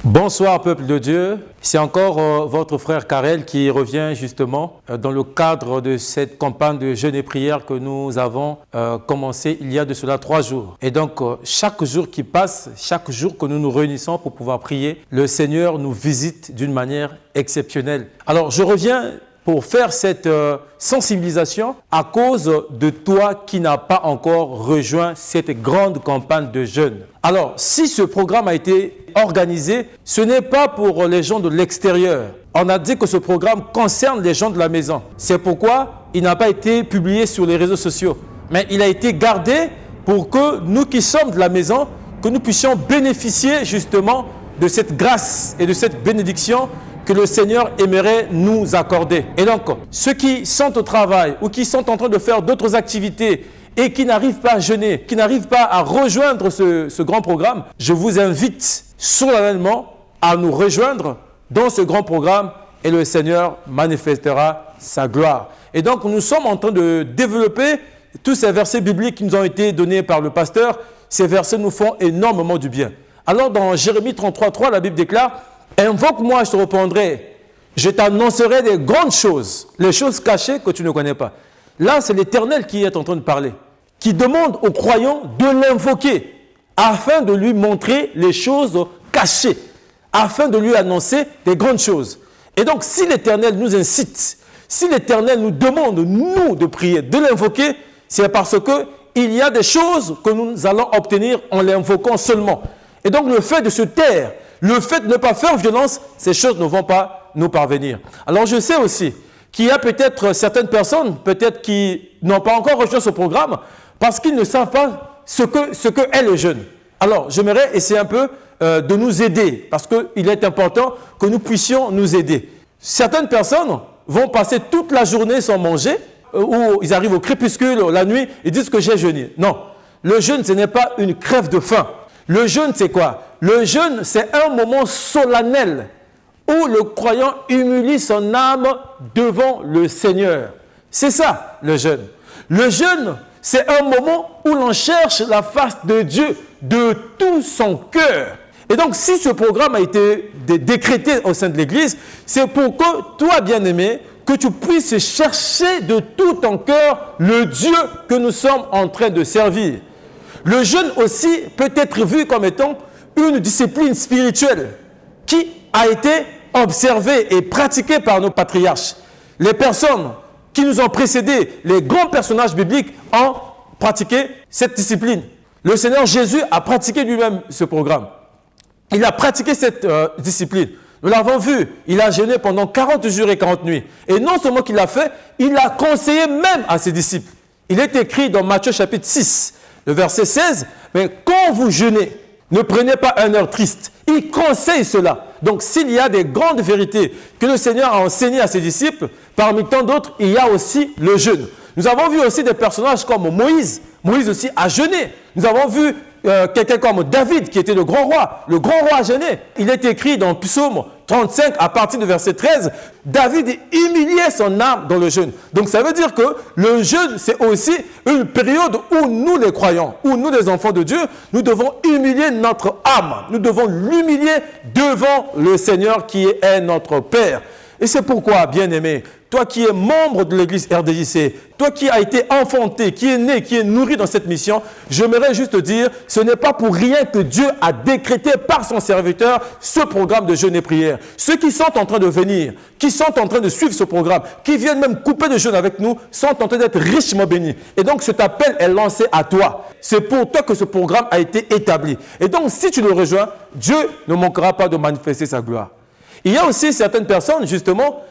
Bonsoir peuple de Dieu, c'est encore votre frère Karel qui revient justement dans le cadre de cette campagne de jeûne et prière que nous avons commencé il y a de cela 3 jours. Et donc chaque jour qui passe, chaque jour que nous nous réunissons pour pouvoir prier, le Seigneur nous visite d'une manière exceptionnelle. Alors je reviens pour faire cette sensibilisation à cause de toi qui n'as pas encore rejoint cette grande campagne de jeûne. Alors, si ce programme a été organisé, ce n'est pas pour les gens de l'extérieur. On a dit que ce programme concerne les gens de la maison. C'est pourquoi il n'a pas été publié sur les réseaux sociaux. Mais il a été gardé pour que nous qui sommes de la maison, que nous puissions bénéficier justement de cette grâce et de cette bénédiction que le Seigneur aimerait nous accorder. Et donc, ceux qui sont au travail ou qui sont en train de faire d'autres activités et qui n'arrivent pas à jeûner, qui n'arrivent pas à rejoindre ce grand programme, je vous invite solennellement à nous rejoindre dans ce grand programme et le Seigneur manifestera sa gloire. Et donc, nous sommes en train de développer tous ces versets bibliques qui nous ont été donnés par le pasteur. Ces versets nous font énormément du bien. Alors, dans Jérémie 33:3, la Bible déclare: invoque-moi, je te répondrai. Je t'annoncerai des grandes choses, les choses cachées que tu ne connais pas. Là, c'est l'Éternel qui est en train de parler, qui demande aux croyants de l'invoquer afin de lui montrer les choses cachées, afin de lui annoncer des grandes choses. Et donc, si l'Éternel nous incite, si l'Éternel nous demande, nous, de prier, de l'invoquer, c'est parce qu'il y a des choses que nous allons obtenir en l'invoquant seulement. Et donc, le fait de se taire, le fait de ne pas faire violence, ces choses ne vont pas nous parvenir. Alors, je sais aussi qu'il y a peut-être certaines personnes, peut-être qui n'ont pas encore rejoint ce programme, parce qu'ils ne savent pas ce que est le jeûne. Alors, j'aimerais essayer un peu de nous aider, parce qu'il est important que nous puissions nous aider. Certaines personnes vont passer toute la journée sans manger, ou ils arrivent au crépuscule, la nuit, ils disent que j'ai jeûné. Non, le jeûne, ce n'est pas une crève de faim. Le jeûne, c'est quoi? Le jeûne, c'est un moment solennel où le croyant humilie son âme devant le Seigneur. C'est ça, le jeûne. Le jeûne, c'est un moment où l'on cherche la face de Dieu de tout son cœur. Et donc, si ce programme a été décrété au sein de l'Église, c'est pour que toi, bien-aimé, que tu puisses chercher de tout ton cœur le Dieu que nous sommes en train de servir. Le jeûne aussi peut être vu comme étant une discipline spirituelle qui a été observée et pratiquée par nos patriarches. Les personnes qui nous ont précédés, les grands personnages bibliques, ont pratiqué cette discipline. Le Seigneur Jésus a pratiqué lui-même ce programme. Il a pratiqué cette discipline. Nous l'avons vu, il a jeûné pendant 40 jours et 40 nuits. Et non seulement qu'il l'a fait, il a conseillé même à ses disciples. Il est écrit dans Matthieu chapitre 6, le verset 16, « Mais quand vous jeûnez, ne prenez pas un heure triste. » Il conseille cela. Donc, s'il y a des grandes vérités que le Seigneur a enseignées à ses disciples, parmi tant d'autres, il y a aussi le jeûne. Nous avons vu aussi des personnages comme Moïse. Moïse aussi a jeûné. Nous avons vu quelqu'un comme David, qui était le grand roi. Le grand roi a jeûné. Il est écrit dans Psaume 35, à partir du verset 13, David humiliait son âme dans le jeûne. Donc ça veut dire que le jeûne, c'est aussi une période où nous les croyants, où nous les enfants de Dieu, nous devons humilier notre âme. Nous devons l'humilier devant le Seigneur qui est notre Père. Et c'est pourquoi, bien-aimé, toi qui es membre de l'église RDJC, toi qui as été enfanté, qui est né, qui est nourri dans cette mission, j'aimerais juste te dire, ce n'est pas pour rien que Dieu a décrété par son serviteur ce programme de jeûne et prière. Ceux qui sont en train de venir, qui sont en train de suivre ce programme, qui viennent même couper de jeûne avec nous, sont en train d'être richement bénis. Et donc cet appel est lancé à toi. C'est pour toi que ce programme a été établi. Et donc si tu le rejoins, Dieu ne manquera pas de manifester sa gloire. Il y a aussi certaines personnes, justement,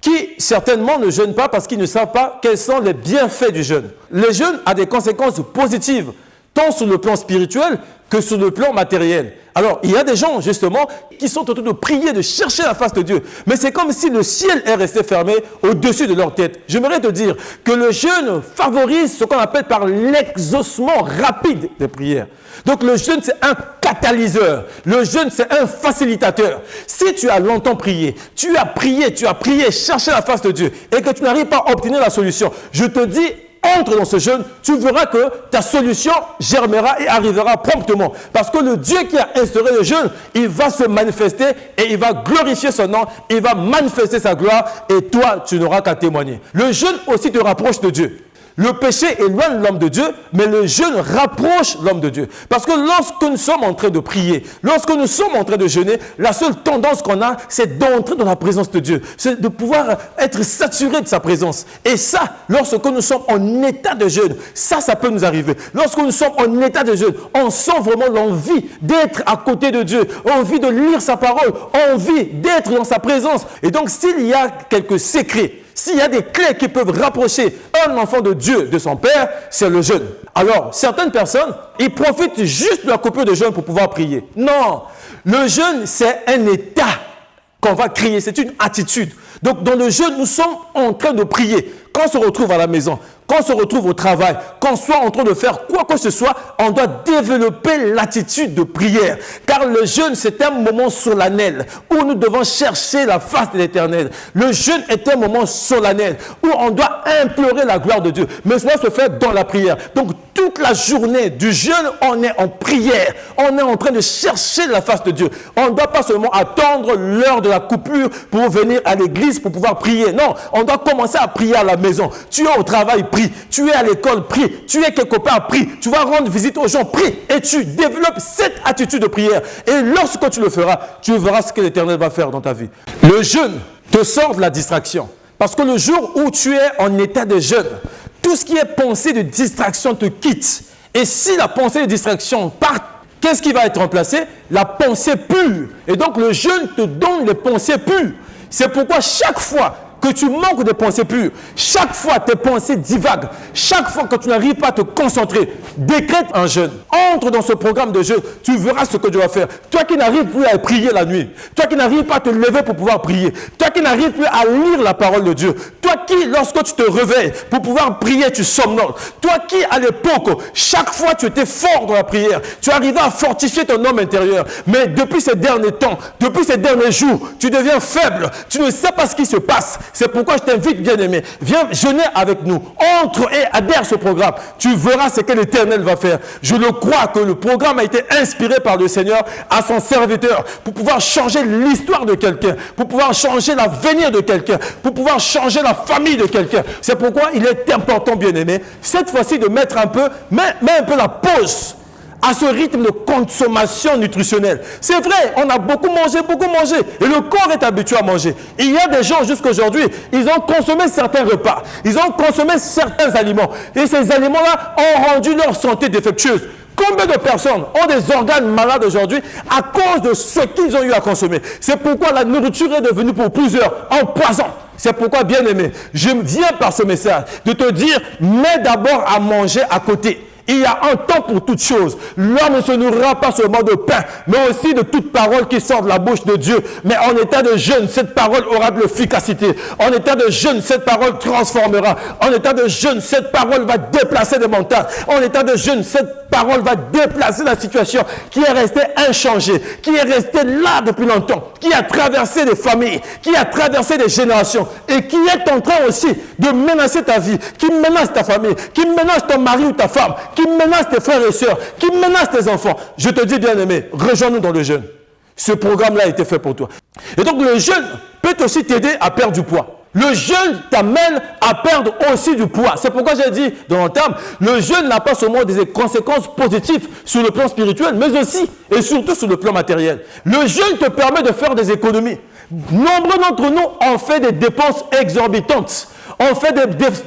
qui certainement ne jeûnent pas parce qu'ils ne savent pas quels sont les bienfaits du jeûne. Le jeûne a des conséquences positives, tant sur le plan spirituel que sur le plan matériel. Alors, il y a des gens, justement, qui sont en train de prier, de chercher la face de Dieu. Mais c'est comme si le ciel est resté fermé au-dessus de leur tête. J'aimerais te dire que le jeûne favorise ce qu'on appelle par l'exaucement rapide des prières. Donc, le jeûne, c'est un catalyseur. Le jeûne, c'est un facilitateur. Si tu as longtemps prié, tu as prié, cherché la face de Dieu et que tu n'arrives pas à obtenir la solution, je te dis, entre dans ce jeûne, tu verras que ta solution germera et arrivera promptement. Parce que le Dieu qui a instauré le jeûne, il va se manifester et il va glorifier son nom, il va manifester sa gloire et toi, tu n'auras qu'à témoigner. Le jeûne aussi te rapproche de Dieu. Le péché éloigne l'homme de Dieu, mais le jeûne rapproche l'homme de Dieu. Parce que lorsque nous sommes en train de prier, lorsque nous sommes en train de jeûner, la seule tendance qu'on a, c'est d'entrer dans la présence de Dieu. C'est de pouvoir être saturé de sa présence. Et ça, lorsque nous sommes en état de jeûne, ça peut nous arriver. Lorsque nous sommes en état de jeûne, on sent vraiment l'envie d'être à côté de Dieu, envie de lire sa parole, envie d'être dans sa présence. Et donc, s'il y a quelques secrets, s'il y a des clés qui peuvent rapprocher un enfant de Dieu de son Père, c'est le jeûne. Alors, certaines personnes, ils profitent juste de la coupure de jeûne pour pouvoir prier. Non, le jeûne, c'est un état qu'on va créer, c'est une attitude. Donc, dans le jeûne, nous sommes en train de prier. Quand on se retrouve à la maison, quand on se retrouve au travail, quand on soit en train de faire quoi que ce soit, on doit développer l'attitude de prière. Car le jeûne, c'est un moment solennel où nous devons chercher la face de l'Éternel. Le jeûne est un moment solennel où on doit implorer la gloire de Dieu. Mais cela se fait dans la prière. Donc, toute la journée du jeûne, on est en prière. On est en train de chercher la face de Dieu. On ne doit pas seulement attendre l'heure de la coupure pour venir à l'église pour pouvoir prier. Non, on doit commencer à prier à la maison. Tu es au travail, prie. Tu es à l'école, prie. Tu es quelque part, prie. Tu vas rendre visite aux gens, prie. Et tu développes cette attitude de prière. Et lorsque tu le feras, tu verras ce que l'Éternel va faire dans ta vie. Le jeûne te sort de la distraction. Parce que le jour où tu es en état de jeûne, tout ce qui est pensée de distraction te quitte. Et si la pensée de distraction part, qu'est-ce qui va être remplacé? La pensée pure. Et donc le jeûne te donne les pensées pures. C'est pourquoi chaque fois que tu manques de pensées pures, chaque fois tes pensées divaguent, chaque fois que tu n'arrives pas à te concentrer, décrète un jeûne. Entre dans ce programme de jeûne, tu verras ce que tu vas faire. Toi qui n'arrives plus à prier la nuit, toi qui n'arrives pas à te lever pour pouvoir prier, toi qui n'arrives plus à lire la parole de Dieu, toi qui, lorsque tu te réveilles pour pouvoir prier, tu somnoles, toi qui, à l'époque, chaque fois tu étais fort dans la prière, tu arrivais à fortifier ton homme intérieur, mais depuis ces derniers temps, depuis ces derniers jours, tu deviens faible, tu ne sais pas ce qui se passe. C'est pourquoi je t'invite, bien-aimé, viens jeûner avec nous, entre et adhère ce programme. Tu verras ce que l'Éternel va faire. Je le crois que le programme a été inspiré par le Seigneur à son serviteur pour pouvoir changer l'histoire de quelqu'un, pour pouvoir changer l'avenir de quelqu'un, pour pouvoir changer la famille de quelqu'un. C'est pourquoi il est important, bien-aimé, cette fois-ci de mettre un peu la pause à ce rythme de consommation nutritionnelle. C'est vrai, on a beaucoup mangé, et le corps est habitué à manger. Il y a des gens jusqu'à aujourd'hui, ils ont consommé certains repas, ils ont consommé certains aliments, et ces aliments-là ont rendu leur santé défectueuse. Combien de personnes ont des organes malades aujourd'hui à cause de ce qu'ils ont eu à consommer? C'est pourquoi la nourriture est devenue pour plusieurs un poison. C'est pourquoi, bien-aimé, je viens par ce message de te dire, mets d'abord à manger à côté. Il y a un temps pour toutes choses. L'homme ne se nourrira pas seulement de pain, mais aussi de toute parole qui sort de la bouche de Dieu. Mais en état de jeûne, cette parole aura de l'efficacité. En état de jeûne, cette parole transformera. En état de jeûne, cette parole va déplacer des montagnes. En état de jeûne, cette parole va déplacer la situation qui est restée inchangée, qui est restée là depuis longtemps, qui a traversé des familles, qui a traversé des générations et qui est en train aussi de menacer ta vie, qui menace ta famille, qui menace ton mari ou ta femme, qui menace tes frères et sœurs, qui menace tes enfants. Je te dis, bien-aimé, rejoins-nous dans le jeûne. Ce programme-là a été fait pour toi. Et donc, le jeûne peut aussi t'aider à perdre du poids. Le jeûne t'amène à perdre aussi du poids. C'est pourquoi j'ai dit dans l'entame, le jeûne n'a pas seulement des conséquences positives sur le plan spirituel, mais aussi et surtout sur le plan matériel. Le jeûne te permet de faire des économies. Nombreux d'entre nous ont fait des dépenses exorbitantes. On fait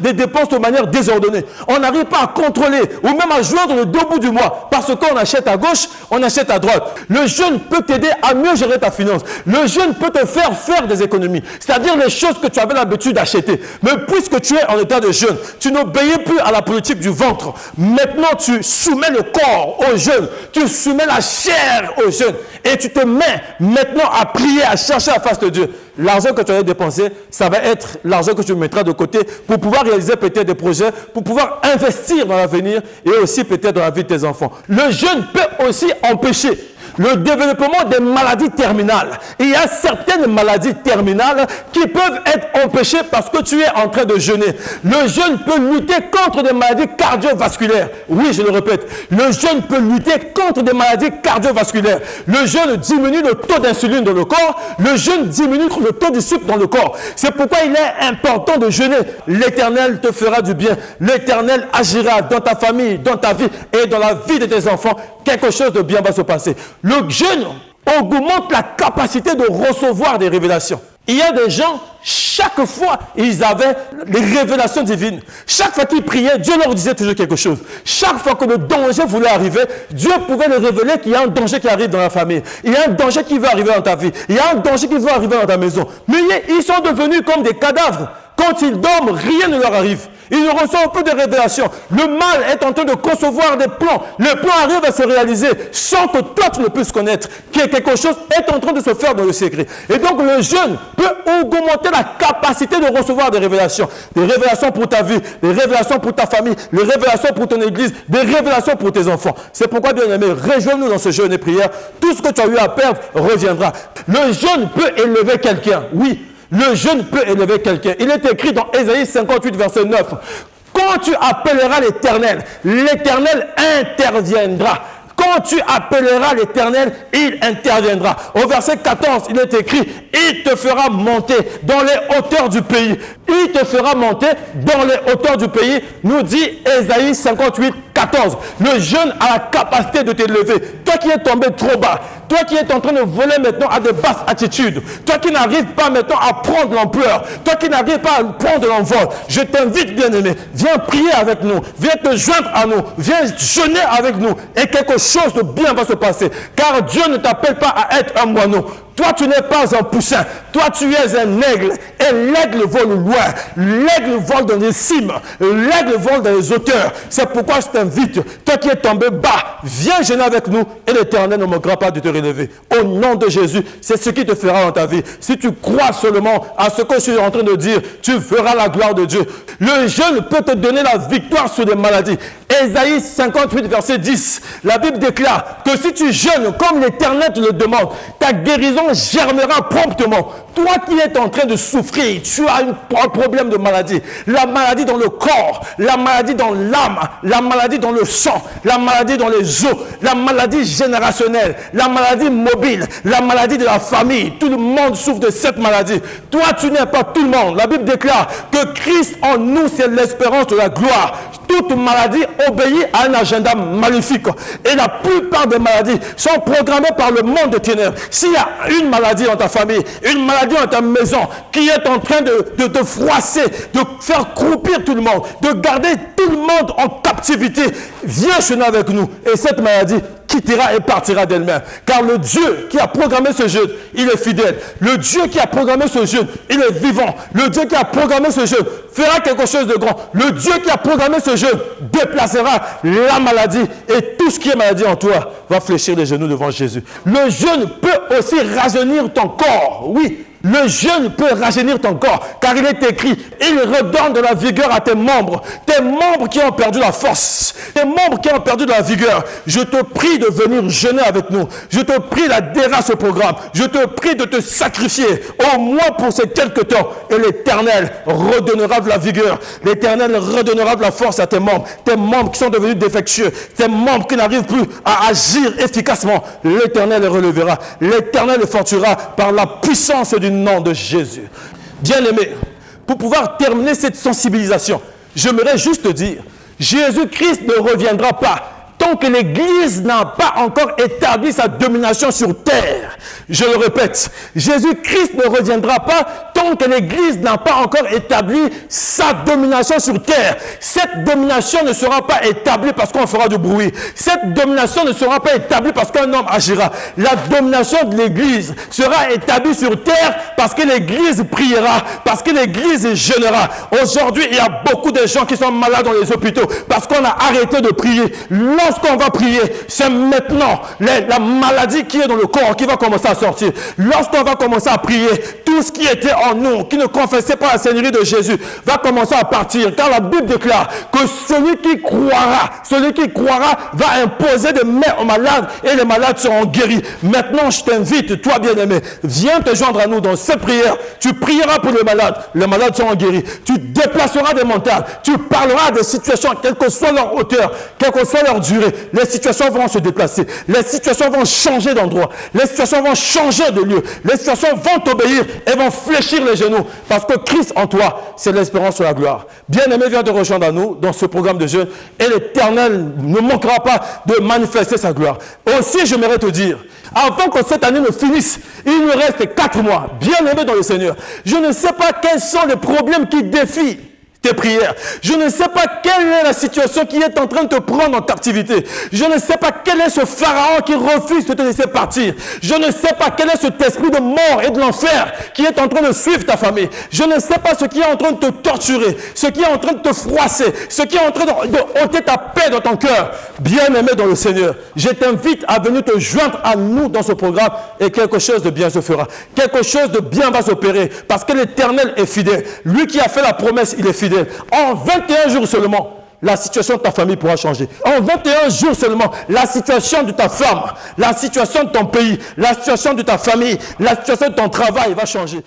des dépenses de manière désordonnée. On n'arrive pas à contrôler ou même à joindre le deux bouts du mois parce qu'on achète à gauche, on achète à droite. Le jeûne peut t'aider à mieux gérer ta finance. Le jeûne peut te faire des économies. C'est-à-dire les choses que tu avais l'habitude d'acheter. Mais puisque tu es en état de jeûne, tu n'obéis plus à la politique du ventre. Maintenant, tu soumets le corps au jeûne. Tu soumets la chair au jeûne. Et tu te mets maintenant à prier, à chercher la face de Dieu. L'argent que tu as dépensé, ça va être l'argent que tu mettras de côté pour pouvoir réaliser peut-être des projets, pour pouvoir investir dans l'avenir et aussi peut-être dans la vie de tes enfants. Le jeûne peut aussi empêcher le développement des maladies terminales. Il y a certaines maladies terminales qui peuvent être empêchées parce que tu es en train de jeûner. Le jeûne peut lutter contre des maladies cardiovasculaires. Oui, je le répète, le jeûne peut lutter contre des maladies cardiovasculaires. Le jeûne diminue le taux d'insuline dans le corps. Le jeûne diminue le taux de sucre dans le corps. C'est pourquoi il est important de jeûner. L'Éternel te fera du bien. L'Éternel agira dans ta famille, dans ta vie et dans la vie de tes enfants. Quelque chose de bien va se passer. Le jeûne augmente la capacité de recevoir des révélations. Il y a des gens, chaque fois, ils avaient les révélations divines. Chaque fois qu'ils priaient, Dieu leur disait toujours quelque chose. Chaque fois que le danger voulait arriver, Dieu pouvait leur révéler qu'il y a un danger qui arrive dans la famille. Il y a un danger qui va arriver dans ta vie. Il y a un danger qui va arriver dans ta maison. Mais ils sont devenus comme des cadavres. Quand ils dorment, rien ne leur arrive. Ils ne reçoivent plus de révélations. Le mal est en train de concevoir des plans. Le plan arrive à se réaliser sans que toi tu ne puisses connaître que quelque chose est en train de se faire dans le secret. Et donc le jeûne peut augmenter la capacité de recevoir des révélations. Des révélations pour ta vie, des révélations pour ta famille, des révélations pour ton église, des révélations pour tes enfants. C'est pourquoi, bien aimé, rejoins-nous dans ce jeûne et prière. Tout ce que tu as eu à perdre reviendra. Le jeûne peut élever quelqu'un. Oui. Le jeûne peut élever quelqu'un. Il est écrit dans Ésaïe 58, verset 9. Quand tu appelleras l'Éternel, l'Éternel interviendra. Quand tu appelleras l'Éternel, il interviendra. Au verset 14, il est écrit, il te fera monter dans les hauteurs du pays. Il te fera monter dans les hauteurs du pays, nous dit Ésaïe 58, 14. Le jeûne a la capacité de t'élever. Toi qui es tombé trop bas, toi qui es en train de voler maintenant à de basses attitudes, toi qui n'arrives pas maintenant à prendre l'ampleur, toi qui n'arrives pas à prendre l'envol, je t'invite, bien-aimé, viens prier avec nous, viens te joindre à nous, viens jeûner avec nous et quelque chose de bien va se passer. Car Dieu ne t'appelle pas à être un moineau. Toi, tu n'es pas un poussin. Toi, tu es un aigle. Et l'aigle vole loin. L'aigle vole dans les cimes. L'aigle vole dans les hauteurs. C'est pourquoi je t'invite, toi qui es tombé bas, viens jeûner avec nous et l'Éternel ne manquera pas de te relever. Au nom de Jésus, c'est ce qui te fera dans ta vie. Si tu crois seulement à ce que je suis en train de dire, tu verras la gloire de Dieu. Le jeûne peut te donner la victoire sur des maladies. Ésaïe 58, verset 10. La Bible déclare que si tu jeûnes comme l'Éternel te le demande, ta guérison germera promptement. Toi qui es en train de souffrir, tu as un problème de maladie. La maladie dans le corps, la maladie dans l'âme, la maladie dans le sang, la maladie dans les os, la maladie générationnelle, la maladie mobile, la maladie de la famille. Tout le monde souffre de cette maladie. Toi, tu n'es pas tout le monde. La Bible déclare que Christ en nous, c'est l'espérance de la gloire. Toute maladie obéit à un agenda maléfique. Et la plupart des maladies sont programmées par le monde des ténèbres. S'il y a une maladie dans ta famille, une maladie dans ta maison qui est en train de te froisser, de faire croupir tout le monde, de garder tout le monde en captivité, viens jeûner avec nous. Et cette maladie quittera et partira d'elle-même. Car le Dieu qui a programmé ce jeûne, il est fidèle. Le Dieu qui a programmé ce jeûne, il est vivant. Le Dieu qui a programmé ce jeûne fera quelque chose de grand. Le Dieu qui a programmé ce jeûne déplacera la maladie et tout ce qui est maladie en toi va fléchir les genoux devant Jésus. Le jeûne peut aussi rajeunir ton corps. Oui. Le jeûne peut rajeunir ton corps, car il est écrit, il redonne de la vigueur à tes membres qui ont perdu la force, tes membres qui ont perdu de la vigueur. Je te prie de venir jeûner avec nous. Je te prie d'adhérer à ce programme. Je te prie de te sacrifier, au moins pour ces quelques temps. Et l'Éternel redonnera de la vigueur. L'Éternel redonnera de la force à tes membres qui sont devenus défectueux, tes membres qui n'arrivent plus à agir efficacement. L'Éternel les relèvera. L'Éternel les fortifiera par la puissance du nom de Jésus. Bien-aimé, pour pouvoir terminer cette sensibilisation, j'aimerais juste te dire, Jésus-Christ ne reviendra pas tant que l'Église n'a pas encore établi sa domination sur terre. Je le répète, Jésus-Christ ne reviendra pas tant que l'Église n'a pas encore établi sa domination sur terre. Cette domination ne sera pas établie parce qu'on fera du bruit. Cette domination ne sera pas établie parce qu'un homme agira. La domination de l'Église sera établie sur terre parce que l'Église priera, parce que l'Église jeûnera. Aujourd'hui, il y a beaucoup de gens qui sont malades dans les hôpitaux parce qu'on a arrêté de prier. Lorsque lorsqu'on va prier, c'est maintenant la maladie qui est dans le corps qui va commencer à sortir. Lorsqu'on va commencer à prier, tout ce qui était en nous, qui ne confessait pas la Seigneurie de Jésus, va commencer à partir. Car la Bible déclare que celui qui croira va imposer des mains aux malades et les malades seront guéris. Maintenant, je t'invite, toi bien-aimé, viens te joindre à nous dans cette prière. Tu prieras pour les malades seront guéris. Tu déplaceras des montagnes, tu parleras des situations, quelle que soit leur hauteur, quelle que soit leur durée. Les situations vont se déplacer, les situations vont changer d'endroit, les situations vont changer de lieu, les situations vont t'obéir et vont fléchir les genoux. Parce que Christ en toi, c'est l'espérance sur la gloire. Bien-aimé, viens te rejoindre à nous dans ce programme de jeûne et l'Éternel ne manquera pas de manifester sa gloire. Aussi, j'aimerais te dire, avant que cette année ne finisse, il nous reste 4 mois. Bien-aimé dans le Seigneur, je ne sais pas quels sont les problèmes qui défient tes prières. Je ne sais pas quelle est la situation qui est en train de te prendre en captivité. Je ne sais pas quel est ce pharaon qui refuse de te laisser partir. Je ne sais pas quel est cet esprit de mort et de l'enfer qui est en train de suivre ta famille. Je ne sais pas ce qui est en train de te torturer, ce qui est en train de te froisser, ce qui est en train de ôter ta paix dans ton cœur. Bien-aimé dans le Seigneur, je t'invite à venir te joindre à nous dans ce programme et quelque chose de bien se fera. Quelque chose de bien va s'opérer parce que l'Éternel est fidèle. Lui qui a fait la promesse, il est fidèle. En 21 jours seulement, la situation de ta famille pourra changer. En 21 jours seulement, la situation de ta femme, la situation de ton pays, la situation de ta famille, la situation de ton travail va changer.